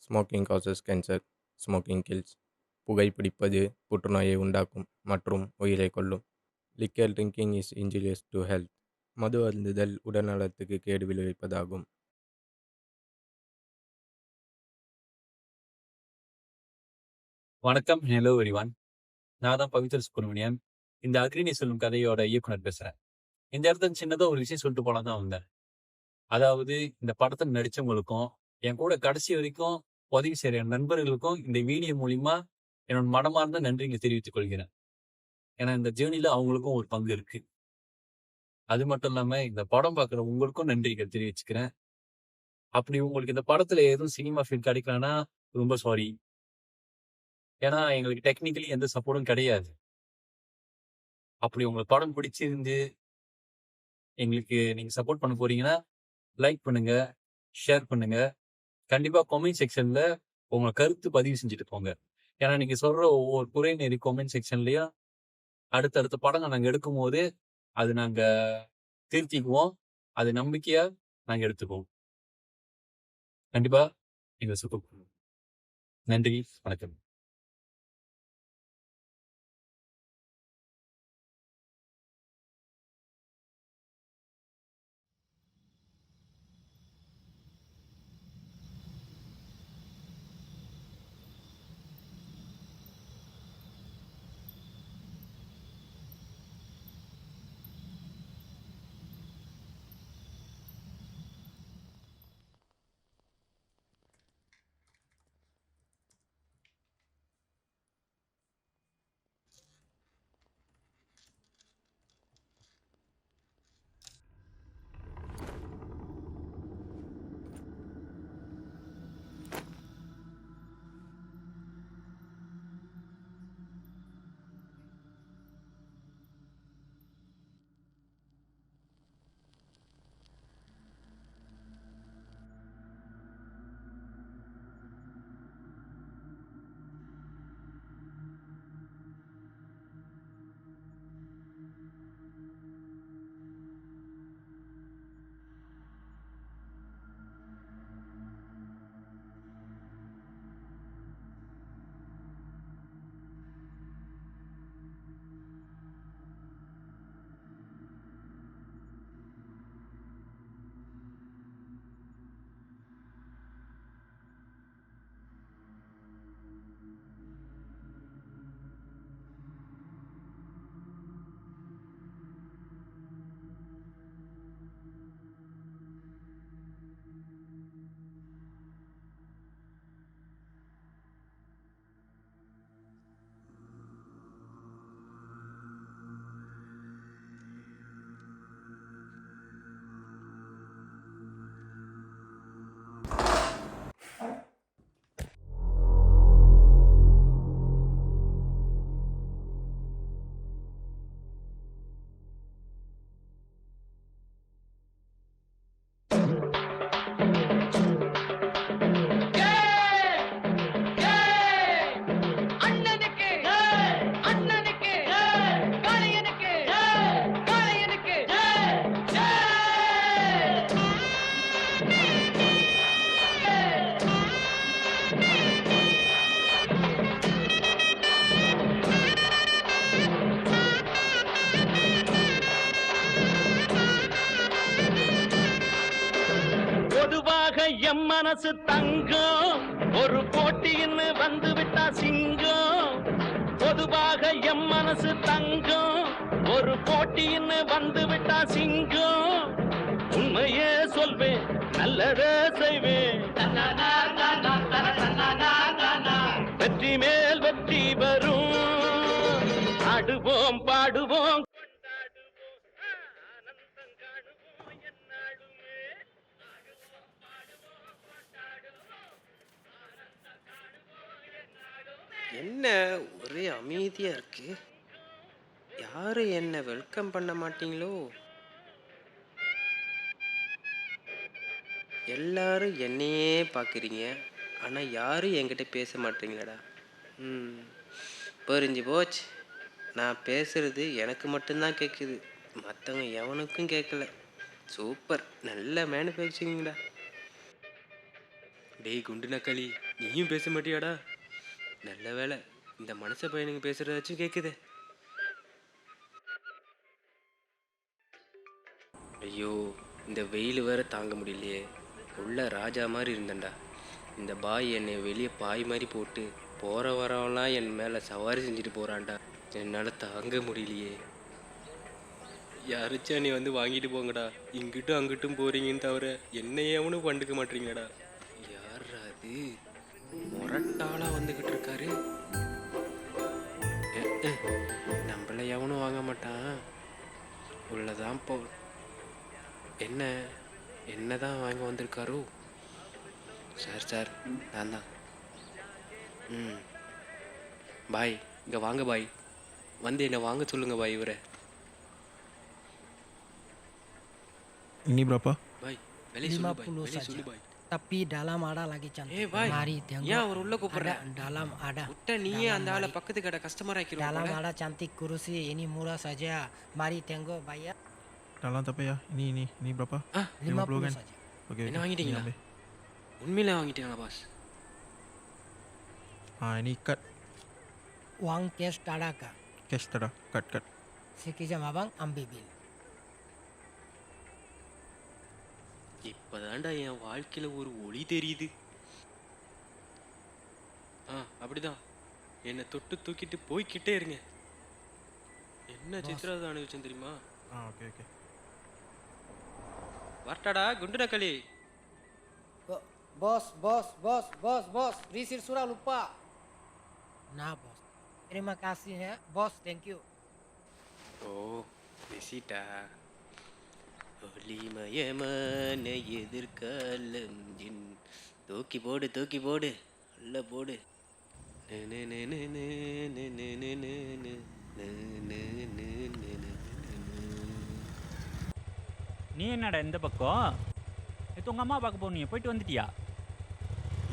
Smoking causes cancer. Smoking kills. புகைப்பிடிப்பது புற்றுநோயை உண்டாக்கும் மற்றும் உயிரை கொல்லும். Liquor drinking is injurious to health. மது அருந்துதல் உடல்நலத்துக்கு கேடு விளைவிப்பதாகும். வணக்கம். Hello everyone. நான் தான் பவித்ர சுப்ரமணியன். இந்த அக்ரிணி சொல்லும் கதையோட இயக்குனர் பேசுறேன். இந்த இடத்துல சின்னதா ஒரு விஷயம் சொல்லிட்டு போலாம் தான் வந்தேன். அதாவது இந்த படத்துல நடிச்சவங்களுக்கும் என் கூட கடைசி வரைக்கும் உதவி செய்யற என் நண்பர்களுக்கும் இந்த வீடியோ மூலியமா என்னோட மனமார்ந்த நன்றிகளை தெரிவித்துக் கொள்கிறேன். ஏன்னா இந்த ஜேர்னில அவங்களுக்கும் ஒரு பங்கு இருக்கு. அது மட்டும் இல்லாம இந்த படம் பார்க்குற உங்களுக்கும் நன்றிகள் தெரிவிச்சுக்கிறேன். அப்படி உங்களுக்கு இந்த படத்துல எதுவும் சினிமா ஃபீல் கிடைக்கலன்னா ரொம்ப சாரி. ஏன்னா எங்களுக்கு டெக்னிக்கலி எந்த சப்போர்ட்டும் கிடையாது. அப்படி உங்களுக்கு படம் பிடிச்சிருந்து எங்களுக்கு நீங்க சப்போர்ட் பண்ண போறீங்கன்னா லைக் பண்ணுங்க, ஷேர் பண்ணுங்க. கண்டிப்பா கமெண்ட் செக்ஷன்ல உங்க கருத்து பதிவு செஞ்சுட்டு போங்க. ஏன்னா நீங்க சொல்ற ஒவ்வொரு குறை நெறி கமெண்ட் செக்ஷன்லயும் அடுத்தடுத்த படங்கள் நாங்க எடுக்கும்போது அது நாங்க திருத்திக்குவோம். அது நம்பிக்கையா நாங்க எடுத்துக்குவோம். கண்டிப்பா நீங்க சப்போர்ட் பண்ணுங்க. நன்றி, வணக்கம். பொதுவாக எம் மனசு தங்கம் ஒரு போட்டின்னு வந்து விட்டா சிங்கம். பொதுவாக எம் மனசு தங்கம் ஒரு போட்டின்னு வந்து விட்டா சிங்கம். உண்மையே சொல்வேன், நல்லதே செய்வேன். வெற்றி மேல் வெற்றி வரும். ஆடுவோம் பாடுவோம் கொண்டாடுவோம், ஆனந்தம் காணுவோம் எந்நாளுமே. என்ன ஒரே அமைதியா இருக்கு? யாரும் என்ன வெல்கம் பண்ண மாட்டீங்களோ? எல்லாரும் என்னையே பார்க்குறீங்க, ஆனால் யாரும் என்கிட்ட பேச மாட்டீங்களடா. புரிஞ்சு போச்சு. நான் பேசுறது எனக்கு மட்டும்தான் கேட்குது, மற்றவங்க எவனுக்கும் கேட்கல. சூப்பர், நல்ல மேனுஃபேக்சரிங்கடா. டேய் குண்டு நக்காளி, நீயும் பேச மாட்டியாடா? நல்ல வேளை, இந்த மனுஷ பையனுங்க பேசுறதாச்சும் கேக்குதே. ஐயோ, இந்த வெயில் வேற தாங்க முடியலையே. உள்ள ராஜா மாதிரி இருந்தேன்டா. இந்த பாய் என்னை வெளியே பாய் மாதிரி போட்டு போற வரவெல்லாம் என் மேல சவாரி செஞ்சுட்டு போறான்டா. என்னால தாங்க முடியலையே. யாராச்சும் நீ வந்து வாங்கிட்டு போங்கடா. இங்கிட்டும் அங்கிட்டும் போறீங்கன்னு தவிர என்னையே எவனும் கண்டுக்க மாட்டீங்கடா. யாரா அது முரட்டாளா வந்துகிட்டு இருக்காரு? நம்மள எவனும் வாங்க மாட்டான். உள்ளதான் போ. என்ன என்னதான் வாங்க வந்திருக்காரோ? சார் நான் தான். ம் பாய், இங்கே வாங்க பாய். வந்து என்னை வாங்க சொல்லுங்க பாய் இவரை. Ini berapa? பாய் வெளியே சொல்லு பாய், 50 வெளியே saja. சொல்லு பாய். Tapi dalam ada lagi cantik. Eh, Bay. Mari tengok. ஏன் அவர் உள்ள கூப்பிடுற? Ada, dalam ada. விட்ட நீயே அந்த ஆளை பக்கத்து கடை கஸ்டமர் ஆக்கிடுவோம் Dalam போல. ada cantik kursi. Ini murah saja. Mari tengok bayar Dalam tapi ya. Ini berapa? 50 kan? saja. Oke. என்ன வாங்கிட்டீங்களா? ambil. உண்மையில வாங்கிட்டீங்களா pass? Ini cut Uang cash tak ada kah? cash tada. Cut. Sekejap abang ambil bil. இப்பதான்டா என் வாழ்க்கையில ஒரு ஒளி தெரியுது. அப்படிதான். என்னை தொட்டு தூக்கிட்டு போய்க்கிட்டே இருங்க. என்ன சித்திரவதை அனுபவிச்சேன் தெரியுமா? Oke. வரட்டாடா குண்டு நக்கலி. Bos. Risir surah lupa. Nah bos. Terima kasih ya. Bos, thank you. ஓ பேசிட்டா. ஒளிமயமான எதிர்காலம் ஜின். தூக்கி போடு உள்ள போடு. நீ என்னடா இந்த பக்கம்? நேற்று உங்கள் அம்மா பார்க்க போனீங்க, போயிட்டு வந்துட்டியா?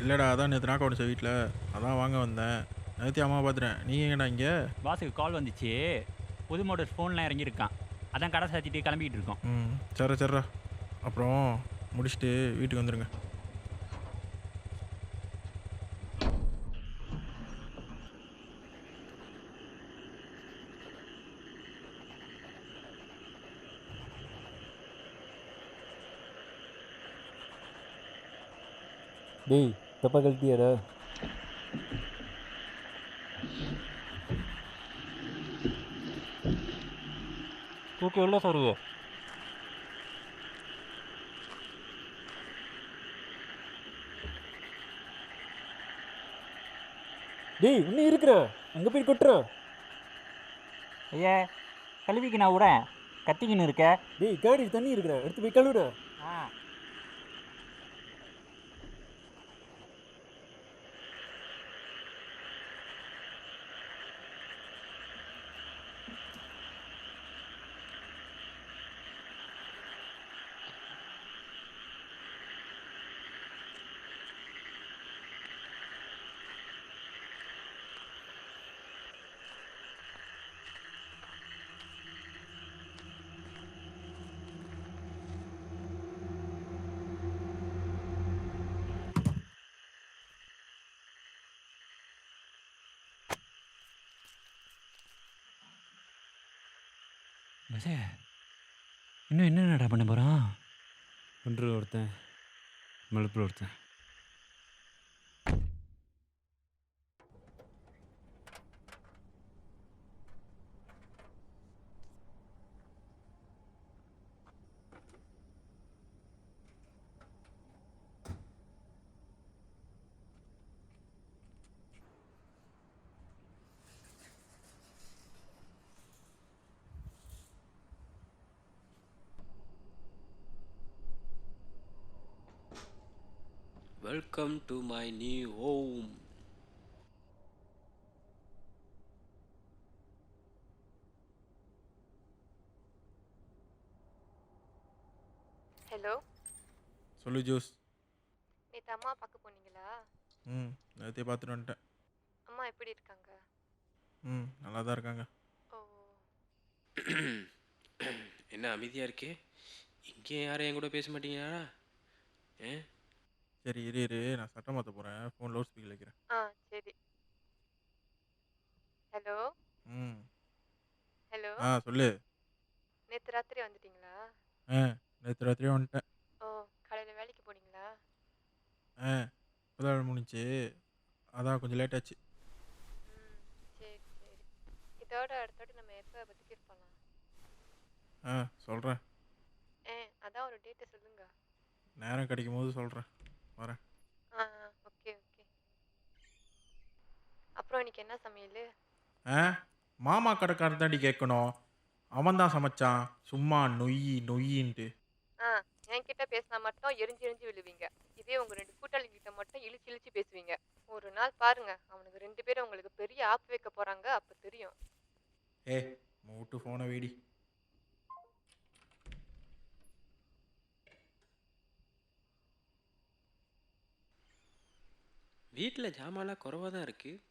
இல்லைடா அதான் நேற்று நாக்க உடச்ச வீட்டில் அதான் வாங்க வந்தேன். நேற்று அம்மா பார்த்துட்டேன். நீங்கள் எங்கடா இங்கே? பாஸுக்கு கால் வந்துச்சு, புது மாடல் ஃபோன்லாம் இறங்கியிருக்கான், அதான் கடை சாத்திட்டு கிளம்பிக்கிட்டு இருக்கோம். சரிடா அப்புறம் முடிச்சுட்டு வீட்டுக்கு வந்துடுங்க. டேய் தப்பா கழட்டியாடா? ஓகே, எவ்வளோ சார்? டேய் இன்னும் இருக்கிறேன், அங்கே போய் கொட்டுறேன். ஐயா, கழுவிக்கு நான் விடேன், கத்திக்கின்னு இருக்க. டேய் காடி தண்ணி இருக்கிறேன், எடுத்து போய் கழுவுறேன். பஸ்ஸே, இன்னும் என்னடா பண்ண போகிறான்? குன்றூர் ஒருத்தன், மலுப்பூர் ஒருத்தன். Welcome to my new home. Hello, சொல்லு ஜோஸ். நேற்று அம்மா பார்க்க போனீங்களா? நேற்றே பார்த்துட்டு வந்துட்டேன். அம்மா எப்படி இருக்காங்க? நல்லா தான் இருக்காங்க. ஓ, என்ன அமைதியா இருக்கே? இங்கே யாரும் என் கூட பேச மாட்டீங்களா? சரி இரு இரு நான் சட்டை மாற்ற போகிறேன். ஃபோன் லவுட் ஸ்பீக்கர் வைக்கிறேன். ஆ சரி. ஹலோ ம். ஹலோ. சொல்லு. நேற்று ராத்திரி வந்துட்டீங்களா? ஆ நேற்று ராத்திரியே வந்துட்டேன். ஓ, காலையில் வேலைக்கு போனீங்களா? ஆ இப்போ தான் முடிஞ்சுச்சு. அதான் கொஞ்சம் லேட் ஆச்சு. ம் சரி சரி. இதோட அடுத்தோட நம்ம எப்போ பற்றி கேட்பலாம்? சொல்கிறேன். அதான் ஒரு டேட்டை சொல்லுங்க. நேரம் கிடைக்கும் போது சொல்கிறேன். வரேன். ஆ ஓகே ஓகே. அப்புறம் இன்னைக்கு என்ன சமையல்? மாமா கடைக்காரன் தாண்டி கேட்கணும். அவன் தான் சமைச்சான். சும்மா நொய்யின்ட்டு. என்கிட்ட பேசினா மட்டும் எரிஞ்சு எரிஞ்சு விழுவீங்க. இதே உங்க 2 கூட்டாளிகிட்ட மட்டும் இழிச்சு இழிச்சு பேசுவீங்க. ஒரு நாள் பாருங்க, அவனுக்கு 2 பேரும் உங்களுக்கு பெரிய ஆப்பு வைக்க போறாங்க, அப்ப தெரியும். மூட்டு ஃபோனை வேடி. வீட்டில் ஜாமான்லாம் குறைவாக தான் இருக்குது.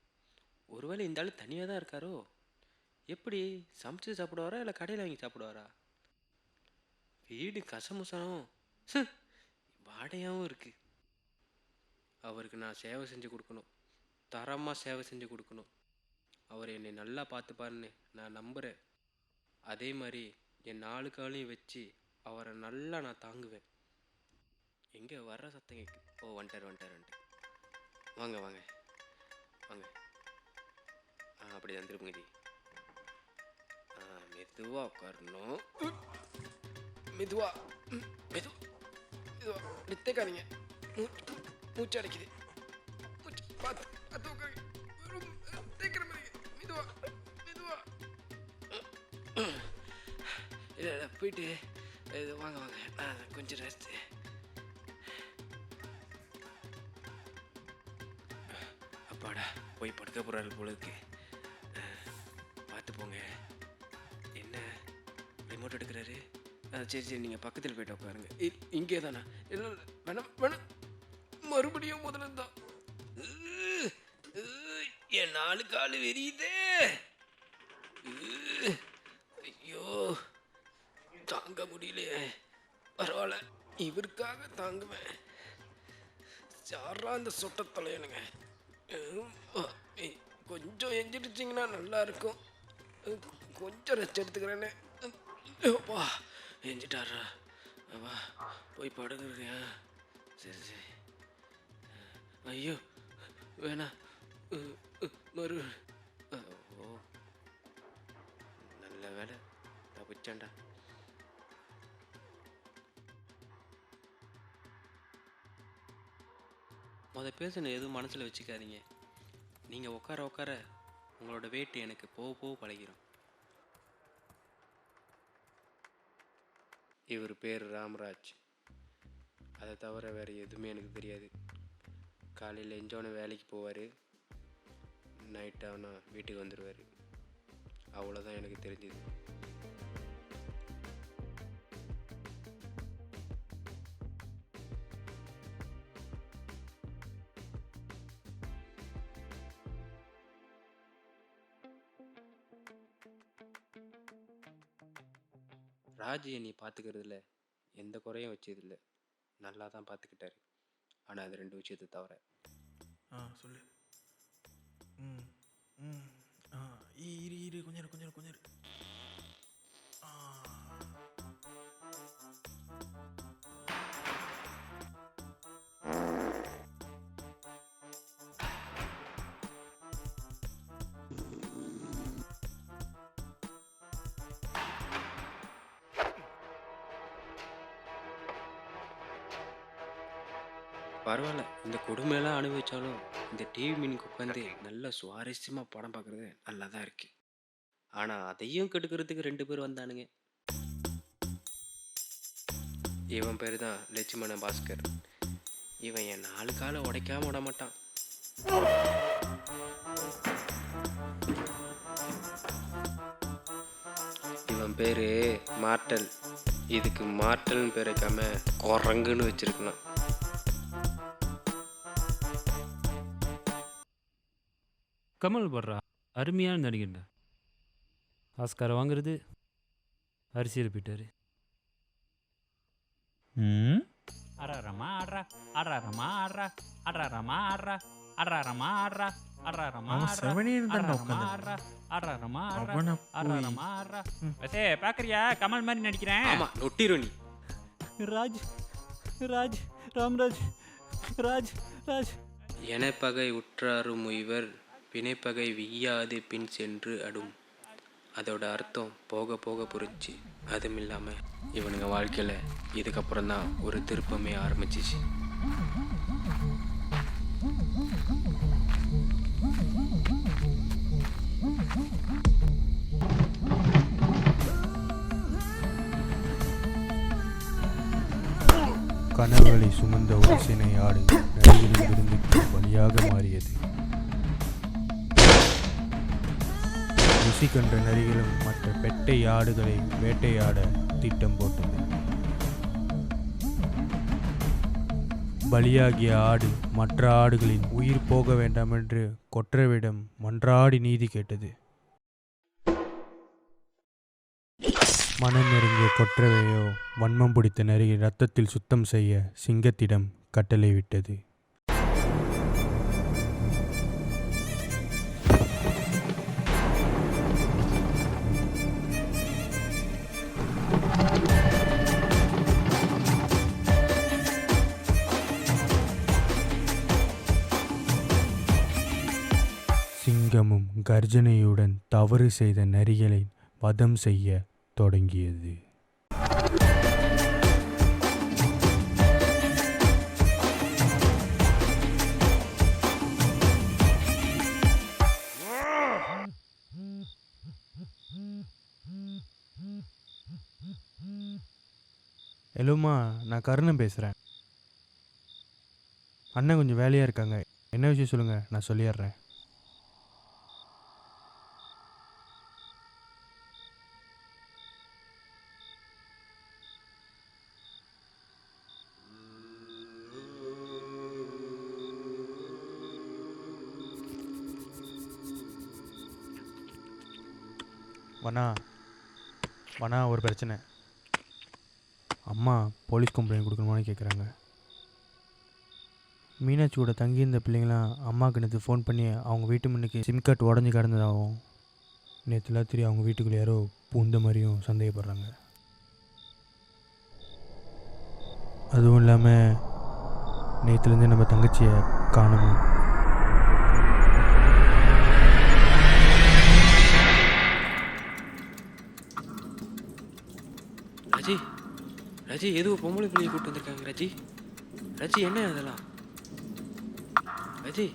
ஒருவேளை இந்த ஆள் தனியாக தான் இருக்காரோ? எப்படி சமைச்சு சாப்பிடுவாரா இல்லை கடையில் வாங்கி சாப்பிடுவாரா? வீடு கசமுசனம் வாடையாகவும் இருக்குது. அவருக்கு நான் சேவை செஞ்சு கொடுக்கணும், தரமாக சேவை செஞ்சு கொடுக்கணும். அவர் என்னை நல்லா பார்த்துப்பாருன்னு நான் நம்புகிறேன். அதே மாதிரி என் 4 காலையும் வச்சு அவரை நல்லா நான் தாங்குவேன். எங்கே வர்ற சத்தம் கேட்குது? ஓ, வந்துட்டார். வாங்க வாங்க வாங்க. அப்படி தான் திருப்பதி. மெதுவாக உட்காரணும். மெதுவா நித்தக்காதீங்க. மூச்சு அடைக்குது. பார்த்து உட்காருங்க. தேக்கிற மாதிரி மெதுவா. இல்லை போயிட்டு வாங்க கொஞ்சம் ரெஸ்ட். அப்பாடா, போய் படுக்க போகிறாரு போல இருக்கு. பார்த்து போங்க. என்ன ரிமோட் எடுக்கிறாரு? சரி நீங்கள் பக்கத்தில் போய்ட்டு உட்காருங்க. இங்கே தானா? இல்லை வேணாம் மறுபடியும் முதல்ல தான். என் 4 கால் வெறியுதே. ஐயோ, தாங்க முடியலையே. பரவாயில்ல, இவருக்காக தாங்குவேன். சாரா அந்த சொட்ட தலையனுங்க. கொஞ்சம் எஞ்சிடுச்சிங்கன்னா நல்லா இருக்கும். கொஞ்சம் ரெஸ்ட் எடுத்துக்கிறேன்னு. வா, எஞ்சிட்டாரா? வா போய் படுங்கிறியா? சரி. ஐயோ வேணாம். ஓ, நல்ல வேலை தப்பிச்சாண்டா. பேசுன எதுவும் மனசில் வச்சுக்காதீங்க. நீங்கள் உட்கார உங்களோட வெயிட் எனக்கு போக பழகிடும். இவர் பேர் ராம்ராஜ். அதை தவிர வேறு எதுவுமே எனக்கு தெரியாது. காலையில் எஞ்சோன்னு வேலைக்கு போவார், நைட் ஆனால் வீட்டுக்கு வந்துடுவார். அவ்வளோதான் எனக்கு தெரிஞ்சுது. ராஜ் என்னை பார்த்துக்கிறதுல எந்த குறையும் வச்சதில்லை. நல்லா தான் பார்த்துக்கிட்டாரு. ஆனால் அது 2 விஷயத்தை தவிர. சொல்லு. இரு கொஞ்சம் இரு. பரவாயில்ல, இந்த கொடுமையெல்லாம் அனுபவிச்சாலும் இந்த டிவி மீனுக்கு உட்காந்து நல்ல சுவாரஸ்யமாக படம் பார்க்குறது நல்லா தான் இருக்கு. ஆனால் அதையும் கெடுக்கிறதுக்கு 2 பேர் வந்தானுங்க. இவன் பேர் தான் லட்சுமண பாஸ்கர். இவன் என் 4 காலை உடைக்காம விட மாட்டான். இவன் பேர் மார்டல். இதுக்கு மார்டல்னு பேர் வைக்காம குரங்குன்னு வச்சிருக்கலாம். கமல் படுறா அருமையான நடிகன்டா. ஆஸ்காரை வாங்குறது அரிசியில் போயிட்டாரு. ஆடுறாரம்மா ஆடுறா, ஆடுறாரம்மா ஆடுறா, ஆடுறாரம்மா ஆடுறா, ஆடுறாரம்மா ஆடுறா, ஆடுறாரம்மா அவன் ஆடுறா, செவனேன்னு தான்டா ஆடுறாரம்மா உட்காந்து ஆடுறா, ஆடுறாரம்மா ஆடுறா, அவனை போய் ஆடுறாரம்மா ஆடுறா. பசே பார்க்குறியா கமல் மாதிரி நடிக்கிறேன். ஆமா நொட்டிரு நீ. ராஜ் ராஜ் ராம்ராஜ் ராஜ் ராஜ். எனப்பகை உற்றாரும் உய்வர் பிணைப்பகை விய்யாது பின் சென்று அடும். அதோட அர்த்தம் போக போக புரிஞ்சு. அதுவும் இல்லாமல் இவனுங்க வாழ்க்கையில் இதுக்கப்புறம் தான் ஒரு திருப்பமே ஆரம்பிச்சிச்சு. கனவுகளை சுமந்த ஒரு சினை ஆடு நரிகளின் விருந்துக்கு பலியாக மாறியது. ருசி கண்ட நரிகளும் மற்ற பெட்டை ஆடுகளை வேட்டையாட திட்டம் போட்டது. பலியாகிய ஆடு மற்ற ஆடுகளின் உயிர் போக வேண்டாம் என்று கொற்றவிடம் மன்றாடி நீதி கேட்டது. மனம் நெருங்கிய கொற்றவையோ வன்மம் பிடித்த நரியை இரத்தத்தில் சுத்தம் செய்ய சிங்கத்திடம் கட்டளை விட்டது. சிங்கமும் கர்ஜனையுடன் தவறு செய்த நரிகளை வதம் செய்ய தொடங்கியது. ஹலோம்மா, நான் கருணன் பேசுகிறேன். அண்ணன் கொஞ்சம் வேலையாக இருக்காங்க. என்ன விஷயம் சொல்லுங்கள், நான் சொல்லிடுறேன். வனா ஒரு பிரச்சனை. அம்மா போலீஸ் கம்ப்ளைண்ட் கொடுக்கணுமான்னு கேட்குறாங்க. மீனாட்சி கூட தங்கியிருந்த பிள்ளைங்களாம் அம்மாவுக்கு நேற்று ஃபோன் பண்ணி அவங்க வீட்டு முன்னுக்கு சிம் கார்டு உடஞ்சி கிடந்ததாகவும் நேற்று ராத்திரி அவங்க வீட்டுக்குள்ளே யாரோ பூந்த மாதிரியும் சந்தேகப்படுறாங்க. அதுவும் இல்லாமல் நேற்றுலேருந்து நம்ம தங்கச்சியை காணணும். ரஜி ரஜி ஏதோ பொம்பளை பிள்ளையை கூப்பிட்டு வந்திருக்காங்க. ரஜி ரஜி என்ன அதெல்லாம்? ரஜி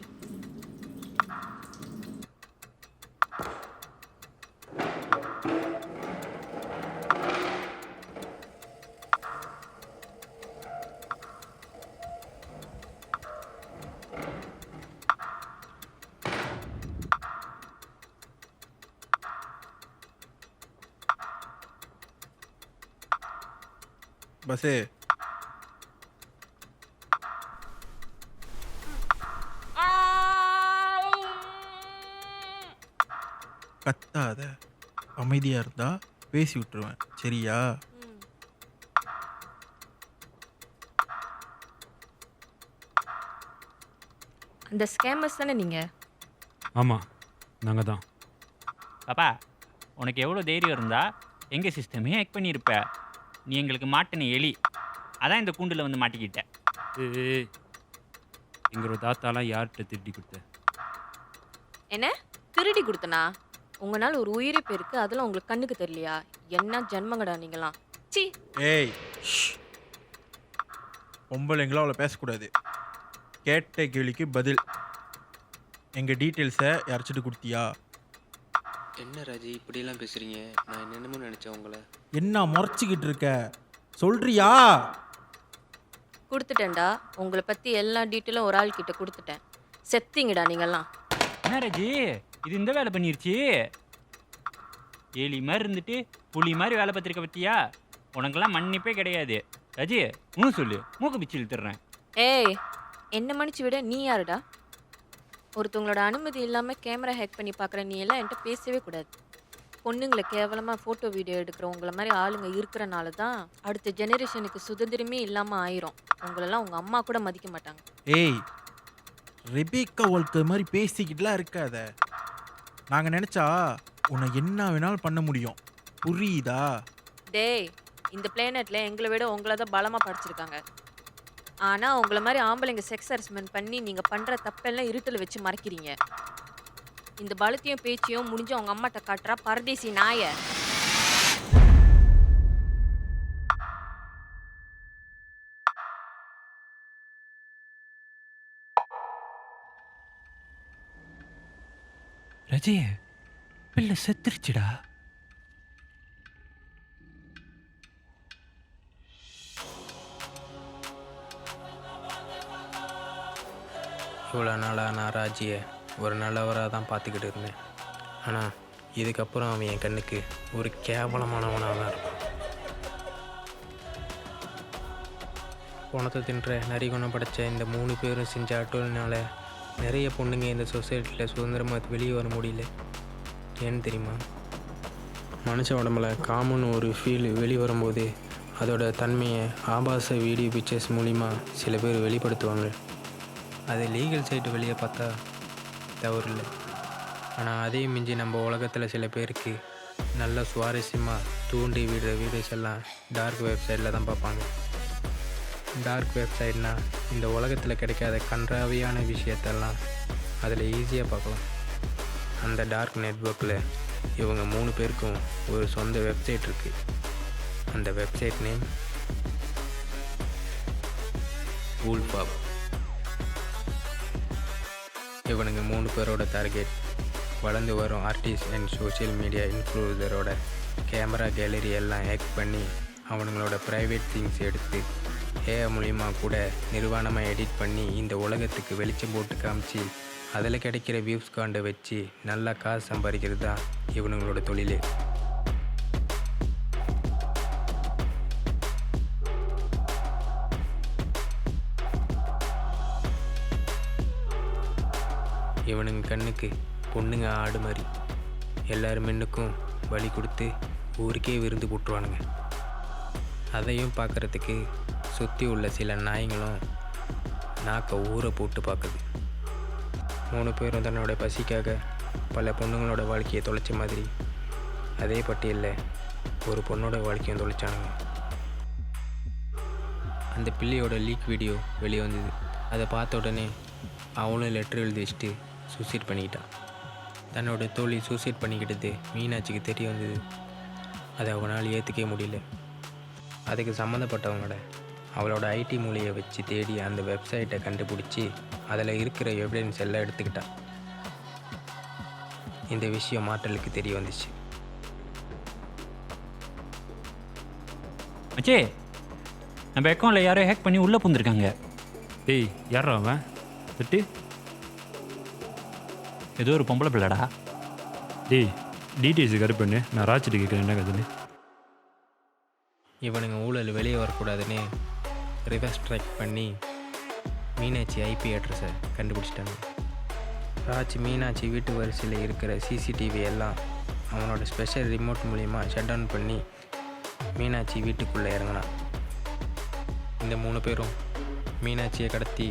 பஸ்ஸு கத்தாத, அமைதியாக இருந்தா பேசி விட்டுருவேன், சரியா? அந்த ஸ்கேமர்ஸ் தானே நீங்கள்? ஆமாம், நாங்கள் தான். பாப்பா உனக்கு எவ்வளோ தைரியம் இருந்தா எங்கள் சிஸ்டமே ஹேக் பண்ணியிருப்ப. நீ எங்களுக்கு மாட்டின எலி, அதான் இந்த கூண்டில் வந்து மாட்டிக்கிட்ட. ஏய், எங்களோட தாத்தாலாம் யார்கிட்ட திருடி கொடுத்த? என்ன திருடி கொடுத்தனா? உங்களால் ஒரு உயிரை பேருக்கு அதெல்லாம் உங்களுக்கு கண்ணுக்கு தெரியலையா? என்ன ஜென்மங்கடா நீங்களாம். சி. ஏய், பொம்பளைங்களும் அவ்வளோ பேசக்கூடாது. கேட்ட கேள்விக்கு பதில். எங்கள் டீட்டெயில்ஸை யாராச்சிட்டு கொடுத்தியா? என்ன ராஜி இப்படியெல்லாம் பேசுறீங்க? நான் என்னென்னமோ நினைச்சேன் உங்களை. என்ன முறைச்சிக்கிட்டு இருக்க, சொல்றியா? கொடுத்துட்டேன்டா. உங்களை பற்றி எல்லா டீட்டெயிலும் ஒரு ஆள் கிட்ட கொடுத்துட்டேன். செத்திங்கடா நீங்கள்லாம். என்ன ராஜி இது இந்த வேலை பண்ணிருச்சு? எலி மாதிரி இருந்துட்டு புலி மாதிரி வேலை பார்த்துருக்க பற்றியா? உனக்கெல்லாம் மன்னிப்பே கிடையாது. ராஜி இன்னும் சொல்லு, மூக்க பிச்சு இழுத்துறேன். ஏய், என்ன மன்னிச்சு விட நீ யாருடா? ஒருத்தவங்களோட அனுமதி இல்லாமல் கேமரா ஹேக் பண்ணி பார்க்குற நீ எல்லாம் என்கிட்ட பேசவே கூடாது. பொண்ணுங்களை கேவலமாக ஃபோட்டோ வீடியோ எடுக்கிற உங்களை மாதிரி ஆளுங்க இருக்கிறனால தான் அடுத்த ஜெனரேஷனுக்கு சுதந்திரமே இல்லாமல் ஆயிரும். உங்களெல்லாம் உங்கள் அம்மா கூட மதிக்க மாட்டாங்க. ஏய், ரெபேக்கா வால்கர் மாதிரி பேசிக்கிட்டுலாம் இருக்காத. நாங்கள் நினச்சா உன்னை என்ன வேணாலும் பண்ண முடியும், புரியுதா? டேய், இந்த பிளேனெட்ல எங்களை விட உங்களை தான் பலமாக படிச்சிருக்காங்க. ஆனால் உங்களை மாதிரி ஆம்பளைங்க செக்ஸ் ஹரஸ்மெண்ட் பண்ணி நீங்கள் பண்ணுற தப்பெல்லாம் இருட்டில் வச்சு மறைக்கிறீங்க. இந்த பலத்தையும் பேச்சையும் முடிஞ்சு அவங்க அம்மாட்ட காட்டுறா பரதேசி நாய. ரஜி, பிள்ளை செத்துருச்சுடா. இவ்வளோ நாளாக நான் ராஜியை ஒரு நல்லவராக தான் பார்த்துக்கிட்டு இருந்தேன். ஆனால் இதுக்கப்புறம் அவன் என் கண்ணுக்கு ஒரு கேவலமானவனாக தான் இருப்பான். பணத்தை தின்ற நரிகுணம் படைத்த இந்த 3 பேரும் செஞ்ச அட்டூழினால நிறைய பொண்ணுங்க இந்த சொசைட்டியில் சுதந்திரமாக வெளியே வர முடியல. ஏன்னு தெரியுமா? மனுஷ உடம்புல காமன் ஒரு ஃபீல் வெளியே வரும்போது அதோட தன்மையை ஆபாச வீடியோ பிக்சர்ஸ் மூலிமா சில பேர் வெளிப்படுத்துவாங்க. அது லீகல் சைட்டு வெளியே பார்த்தா தவறு இல்லை. ஆனால் அதையும் மிஞ்சி நம்ம உலகத்தில் சில பேருக்கு நல்ல சுவாரஸ்யமாக தூண்டி விடுற வீடியோஸ் எல்லாம் டார்க் வெப்சைட்டில் தான் பார்ப்பாங்க. டார்க் வெப்சைட்னால் இந்த உலகத்தில் கிடைக்காத கன்றாவியான விஷயத்தெல்லாம் அதில் ஈஸியாக பார்க்கலாம். அந்த டார்க் நெட்வொர்க்கில் இவங்க 3 பேருக்கும் ஒரு சொந்த வெப்சைட் இருக்குது. அந்த வெப்சைட் நேம் வூல்ஃபப். இவனுங்க 3 பேரோட டார்கெட் வளர்ந்து வரும் ஆர்டிஸ்ட் அண்ட் சோஷியல் மீடியா இன்ஃப்ளூயன்சரோட கேமரா கேலரி எல்லாம் ஹேக் பண்ணி அவனுங்களோட ப்ரைவேட் திங்ஸ் எடுத்து ஏஐ மூலிமா கூட நிர்வாணமாக எடிட் பண்ணி இந்த உலகத்துக்கு வெளிச்சம் போட்டு காமிச்சு அதில் கிடைக்கிற வியூஸ் காண்டை வச்சு நல்லா காசு சம்பாதிக்கிறது தான் இவனுங்களோட தொழிலே. இவனுங்க கண்ணுக்கு பொண்ணுங்க ஆடு மாதிரி எல்லாரும் மின்னுக்கும் வழி கொடுத்து ஊருக்கே விருந்து போட்டுருவானுங்க. அதையும் பார்க்குறதுக்கு சுற்றி உள்ள சில நாய்களும் நாக்க ஊரை போட்டு பார்க்குது. 3 பேரும் தன்னோட பசிக்காக பல பொண்ணுங்களோட வாழ்க்கையை தொலைச்ச மாதிரி அதே பட்டியலில் ஒரு பொண்ணோட வாழ்க்கையும் தொலைச்சானுங்க. அந்த பிள்ளையோட லீக் வீடியோ வெளியே வந்தது. அதை பார்த்த உடனே அவளும் லெட்டர் எழுதி வச்சுட்டு சூசைட் பண்ணிக்கிட்டான். தன்னோட தோழி சூசைட் பண்ணிக்கிட்டது மீனாட்சிக்கு தெரிய வந்தது. அதை அவனால் ஏற்றுக்கவே முடியல. அதுக்கு சம்மந்தப்பட்டவங்களோட அவளோட ஐடி மூலையை வச்சு தேடி அந்த வெப்சைட்டை கண்டுபிடிச்சி அதில் இருக்கிற எவிடன்ஸ் எல்லாம் எடுத்துக்கிட்டான். இந்த விஷயம் மாற்றலுக்கு தெரிய வந்துச்சு. மச்சே, நம்ம அக்கௌண்ட்டில் யாரோ ஹேக் பண்ணி உள்ளே பூந்துருக்காங்க. டேய், யாரா அவன்? திட்டு. ஏதோ ஒரு பொம்பளை பிள்ளடா. டேய், டீட்டெயில்ஸு கரு பண்ணு. நான் ராச்சிட்டு கேட்குறேன் என்ன கதுன்னு. இவனுங்க ஊழல் வெளியே வரக்கூடாதுன்னு ரிவர்ஸ் ட்ராக் பண்ணி மீனாட்சி ஐபி அட்ரஸை கண்டுபிடிச்சிட்டாங்க. ராஜ் மீனாட்சி வீட்டு வரிசையில் இருக்கிற சிசிடிவி எல்லாம் அவனோட ஸ்பெஷல் ரிமோட் மூலிமா ஷட் டவுன் பண்ணி மீனாட்சி வீட்டுக்குள்ளே இறங்கினான். இந்த 3 பேரும் மீனாட்சியை கடத்தி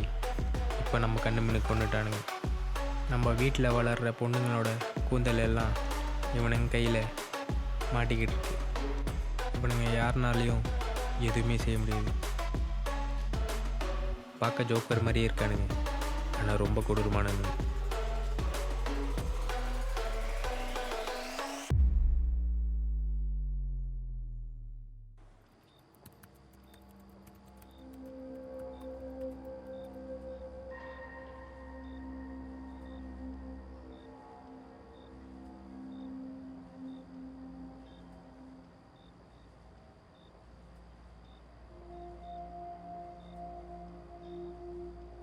இப்போ நம்ம கண்ணு முன்னுக்கு கொண்டுட்டானுங்க. நம்ம வீட்டில் வளர்கிற பொண்ணுங்களோட கூந்தல் எல்லாம் இவனுங்க கையில் மாட்டிக்கிட்டு இருக்கு. இவனுங்க யாருனாலையும் எதுவுமே செய்ய முடியாது. பார்க்க ஜோக்கர் மாதிரியே இருக்கானுங்க, ஆனால் ரொம்ப கொடூரமானவங்க.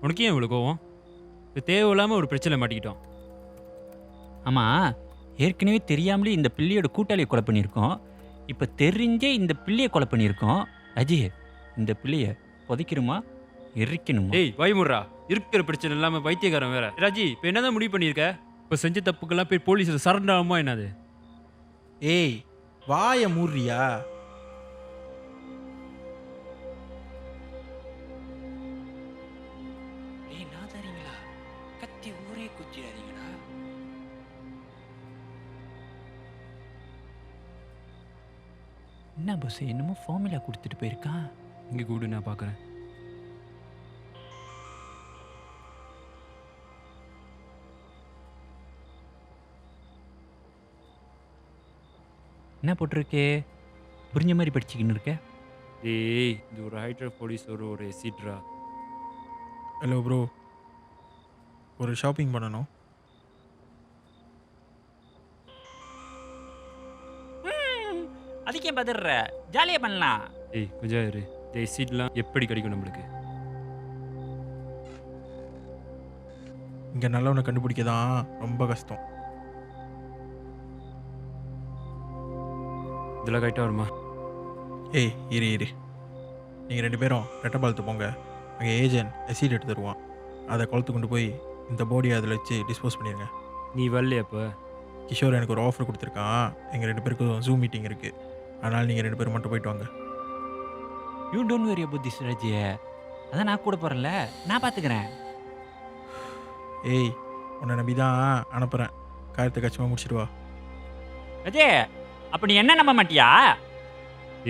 உனக்கு ஏன் இவ்வளோ கோவம்? இது தேவையில்லாமல் ஒரு பிரச்சனை மாட்டிக்கிட்டோம். ஆமாம், ஏற்கனவே தெரியாமலே இந்த பிள்ளையோட கூட்டாளியை கொலை பண்ணியிருக்கோம். இப்போ தெரிஞ்சே இந்த பிள்ளையை கொலை பண்ணியிருக்கோம். அஜய், இந்த பிள்ளையை புதைக்கணுமா எரிக்கணுமா? டேய், பயமுறா. இருக்கிற பிரச்சனை இல்லாமல் வைத்தியக்காரன் வேற. ராஜி, இப்போ என்னதான் முடிவு பண்ணியிருக்க? இப்போ செஞ்ச தப்புக்கெல்லாம் போய் போலீஸில் சரண்டர் ஆகுமா என்னது? ஏய் வாய மூடுறியா? ஏய் நாதாரிங்களா, கத்தி ஊரே குத்திடாதீங்கடா. என்ன பஸ் என்னமோ ஃபார்முலா கொடுத்துட்டு போயிருக்கான். இங்கே கூடு, நான் பார்க்குறேன். என்ன போட்டிருக்கே? புரிஞ்ச மாதிரி படிச்சுக்கின்னு இருக்க. ஏய், இது ஒரு ஹைட்ரா போலீஸ் ஒரு எசிட்ரா. ஹலோ ப்ரோ, ஒரு ஷாப்பிங் பண்ணணும். அதுக்கே பதற, ஜாலியாக பண்ணலாம். ஏய் கொஞ்சம் இரு. இந்த எசிட்லாம் எப்படி கிடைக்கும் நம்மளுக்கு? இங்கே நல்லவனை கண்டுபிடிக்க தான் ரொம்ப கஷ்டம். இதெல்லாம் கரெக்டாக வருமா? ஏய் இரு, நீங்கள் 2 பேரும் ரெட்டபாலத்து போங்க. அங்கே ஏஜென்ட் எசிட் எடுத்து தருவான். அதை குளத்து கொண்டு போய் இந்த பாடியை அதில் வச்சு டிஸ்போஸ் பண்ணிடுங்க. நீ வரலையா அப்போ? கிஷோர் எனக்கு ஒரு ஆஃபர் கொடுத்துருக்கான். எங்கள் 2 பேருக்கும் ஜூம் மீட்டிங் இருக்குது. அதனால் நீங்கள் 2 பேரும் மட்டும் போயிட்டு வாங்க. You don't worry about this Raji. அதான் நான் கூட போகிறேன்ல, நான் பார்த்துக்கிறேன். ஏய் உன்னை நம்பி தான் அனுப்புகிறேன். காரியத்தை கட்சியமாக முடிச்சிட்டு வா. ராஜே, அப்போ நீ என்ன நம்ப மாட்டியா?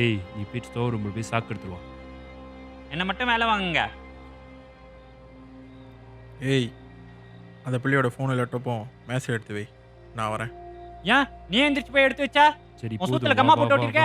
ஏய், நீ போயிட்டு ஸ்டோர் ரூமில் போய் சாக்கு எடுத்துருவா. என்னை மட்டும் வேலை வாங்குங்க. ஏய் அந்த பிள்ளையோட ஃபோனு லேப்டாப்பும் மேசேஜ் எடுத்து வை, நான் வரேன். ஏன் நீ எந்திரிச்சு போய் எடுத்து வச்சா? சரி உன் சூத்துல கம்மா போட்டு ஓட்டிருக்க.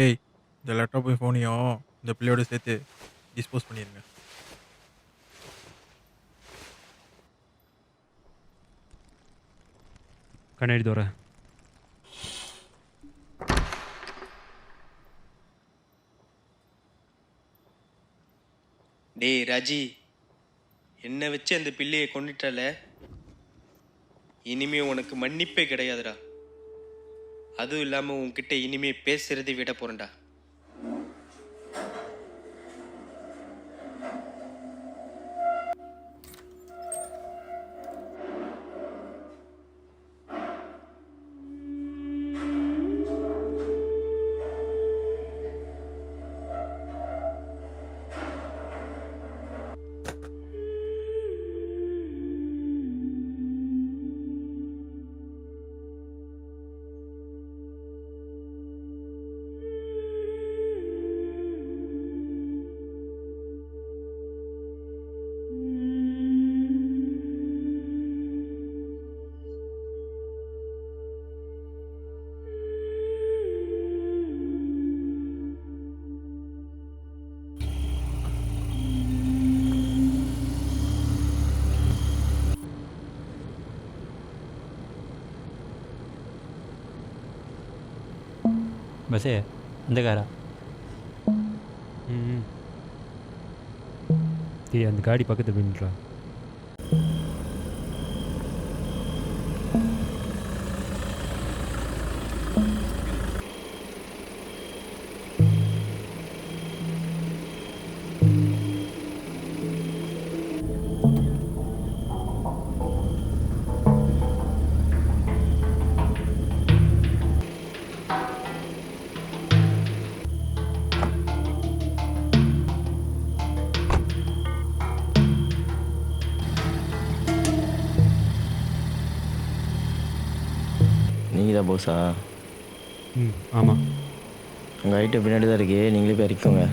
ஏய் இந்த லேப்டாப்பையும் ஃபோனையும் இந்த பிள்ளையோட சேர்த்து டிஸ்போஸ் பண்ணிடுங்க. கண்ணாடி தோற. டேய் ராஜி, என்னை வச்சு அந்த பிள்ளையை கொண்டுட்டல, இனிமே உனக்கு மன்னிப்பே கிடையாதுடா. அதுவும் இல்லாமல் உன்கிட்ட இனிமே பேசுறதை விட போறேன்டா. பஸ்ஸே இந்த காரா? ம். டேய், அந்த காடி பக்கத்தில் போயின்றா. நீங்கள் தான் போஸா? ம், ஆமாம். உங்கள் ஐட்டம் பின்னாடி தான் இருக்கே, நீங்களே போய் இறக்கிக்கோங்க.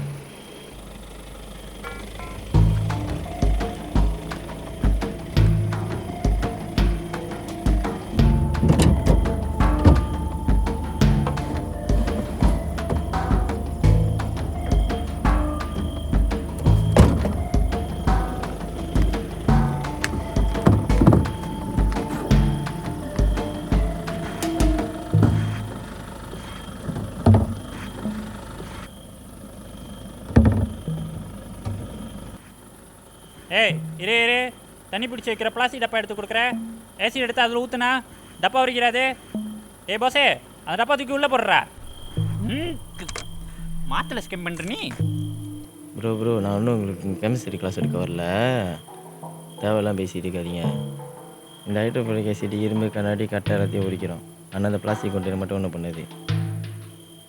ஏய் இரு இரு, தண்ணி பிடிச்சி வைக்கிற பிளாஸ்டிக் டப்பா எடுத்து கொடுக்குறேன். ஏசி எடுத்து அதில் ஊற்றுனா டப்பா வரைக்கிறாது. ஏய் பாஸே, அந்த டப்பா தூக்கி உள்ளே போடுறா. மாத்தில் ஸ்கெம் பண்ணுற நீ. ப்ரோ நான் ஒன்றும் உங்களுக்கு கெமிஸ்ட்ரி கிளாஸ் எடுக்க வரல. தேவையெல்லாம் பேசிட்டு இருக்காதீங்க. இந்த ஹைட்ரோஃபோலிக் ஆசிட் இரும்பு கண்ணாடி கட்டை எல்லாத்தையும் உரிக்கிறோம். ஆனால் அந்த பிளாஸ்டிக் கொண்டை மட்டும் ஒன்று பண்ணுது.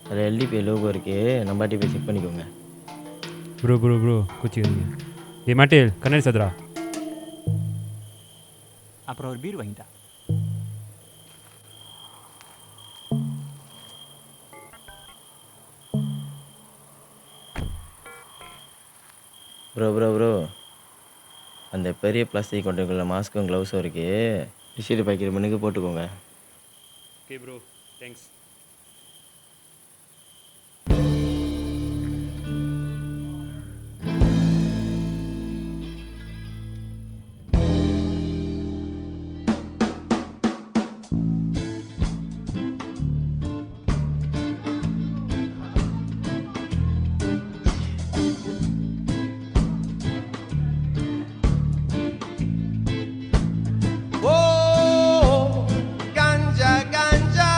அதில் எல்டிபி லோகோ இருக்குது, நம்பாட்டி போய் செக் பண்ணிக்கோங்க. ப்ரோ குச்சிக்கிறீங்க. ஏ மாட்டேல் கண்ணாடி சதுரா. அப்புறம் ஒரு பீர் வாங்கிட்டா. ப்ரோ அந்த பெரிய பிளாஸ்டிக் கொண்டைக்குள்ள மாஸ்க்கும் க்ளவுஸும் இருக்குது. டிஷர்ட் பாக்கெட் பண்ணுக்கு போட்டுக்கோங்க. Okay bro, thanks. Oh, ganja, ganja.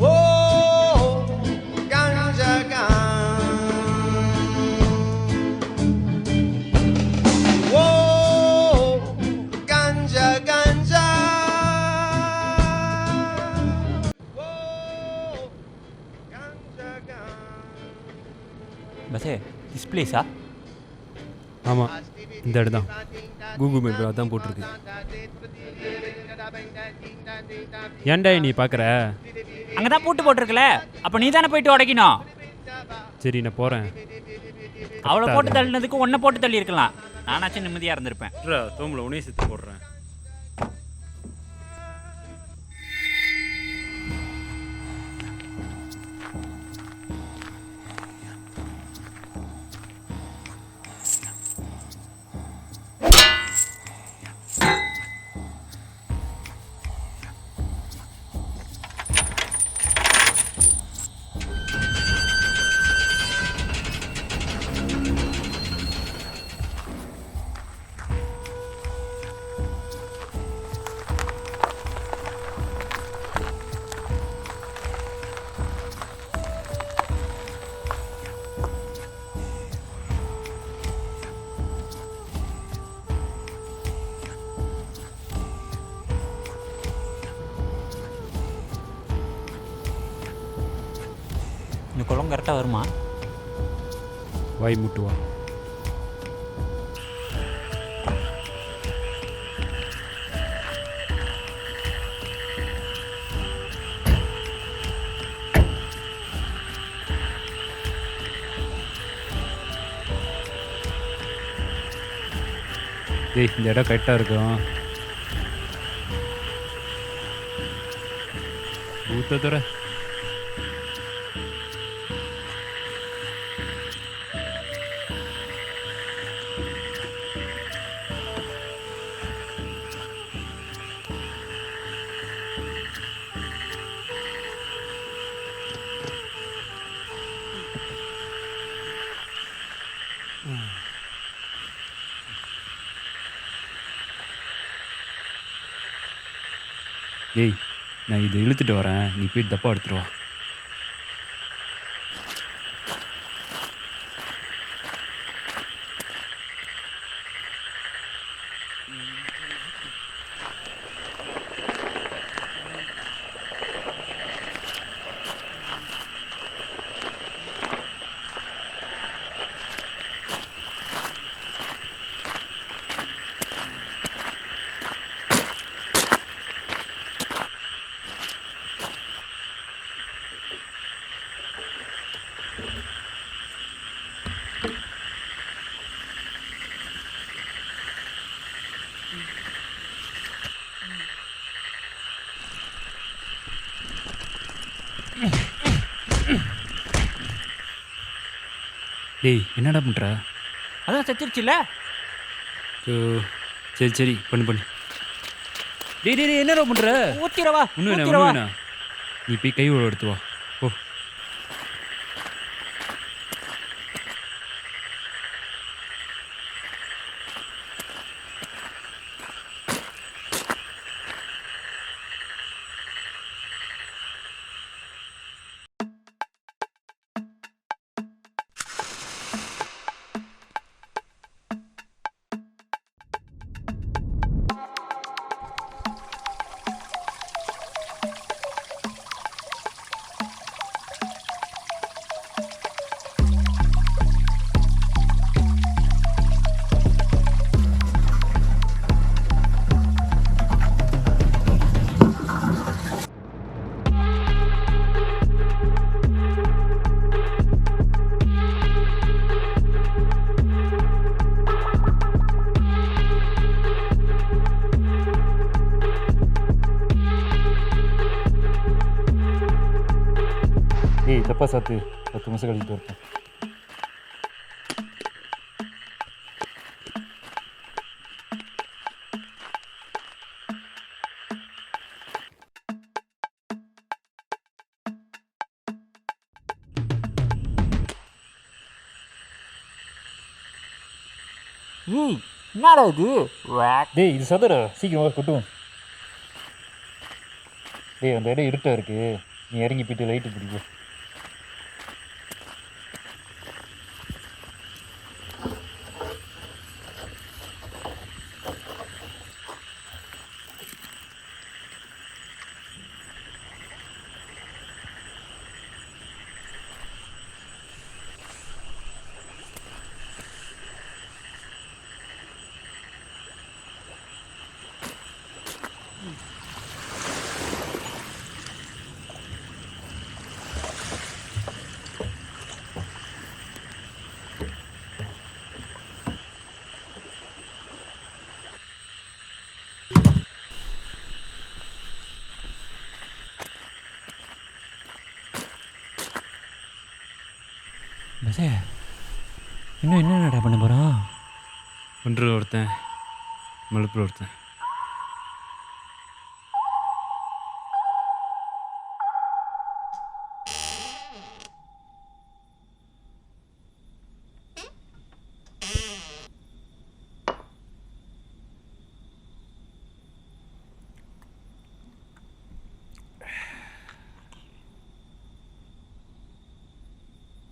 Oh, ganja, ganja. Oh, ganja, ganja. Oh, ganja, ganja. பஸ்ஸே, திஸ் பிளேஸா? ஆமாம், இந்த இடம் தான். கூகுள் மேப் அதான் போட்டிருக்கு. ஏன்டா நீ பார்க்குற? அங்கே தான் பூட்டு போட்டிருக்கல, அப்போ நீ தானே போயிட்டு உடைக்கணும். சரி நான் போகிறேன். அவளை போட்டு தள்ளினதுக்கு ஒன்றை போட்டு தள்ளி இருக்கலாம். நானாச்சும் நிம்மதியாக இருந்திருப்பேன். தோம்பில் உனையை சேர்த்து போடுறேன். இந்த குளம் கரெக்டாக வருமா? வாய் முட்டுவா. ஏய் இந்த இடம் கரெக்டாக இருக்கும். ஊத்ததுற ஏய் நான் இதை இழுத்துட்டு வரேன், நீ போய் டப்பா எடுத்துட்டு வா. டேய் என்னடா பண்ணுற? அதான் செத்துருச்சுல்ல. சரி சரி பண்ணு. டேய் என்னடா பண்ணுற? ஊத்திரவா ஒன்று வேணா நீ போய் கை உழவு எடுத்து வா. ஓ டப்பா சாத்து 10 நிமிஷம் கழிச்சுட்டு வரட்டும். என்னடா இது? டேய் இது சதுரா, சீக்கிரம் வர கொட்டும். டேய் அந்த இடம் இருட்டாக இருக்கு, நீ இறங்கி போயிட்டு லைட்டு பிடிக்கும். பசே, இன்னும் என்னடா பண்ண போகிறான்? ஒன்று ஒருத்தன் மலுப்பில் ஒருத்தன்.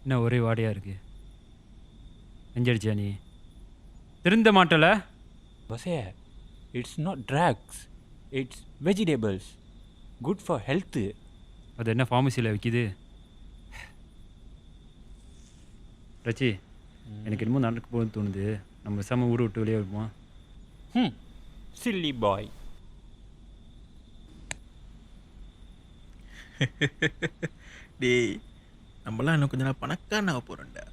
என்ன ஒரே வாடையாக இருக்கு? நெஞ்சடிச்சா நீ? திருந்த மாட்டல? பசே, it's not drugs, it's vegetables, good for health. அது என்ன ஃபார்மசியில் விற்கிது? ரச்சி, எனக்கு என்னமோ நடக்க போகுதுன்னு தோணுது. நம்ம செம்ம ஊரை விட்டு வெளியே வருமா? சில்லி பாய். டேய், நம்மளாம் இன்னும் கொஞ்ச நாள் பணக்காரன் ஆக போகிறோம்டா.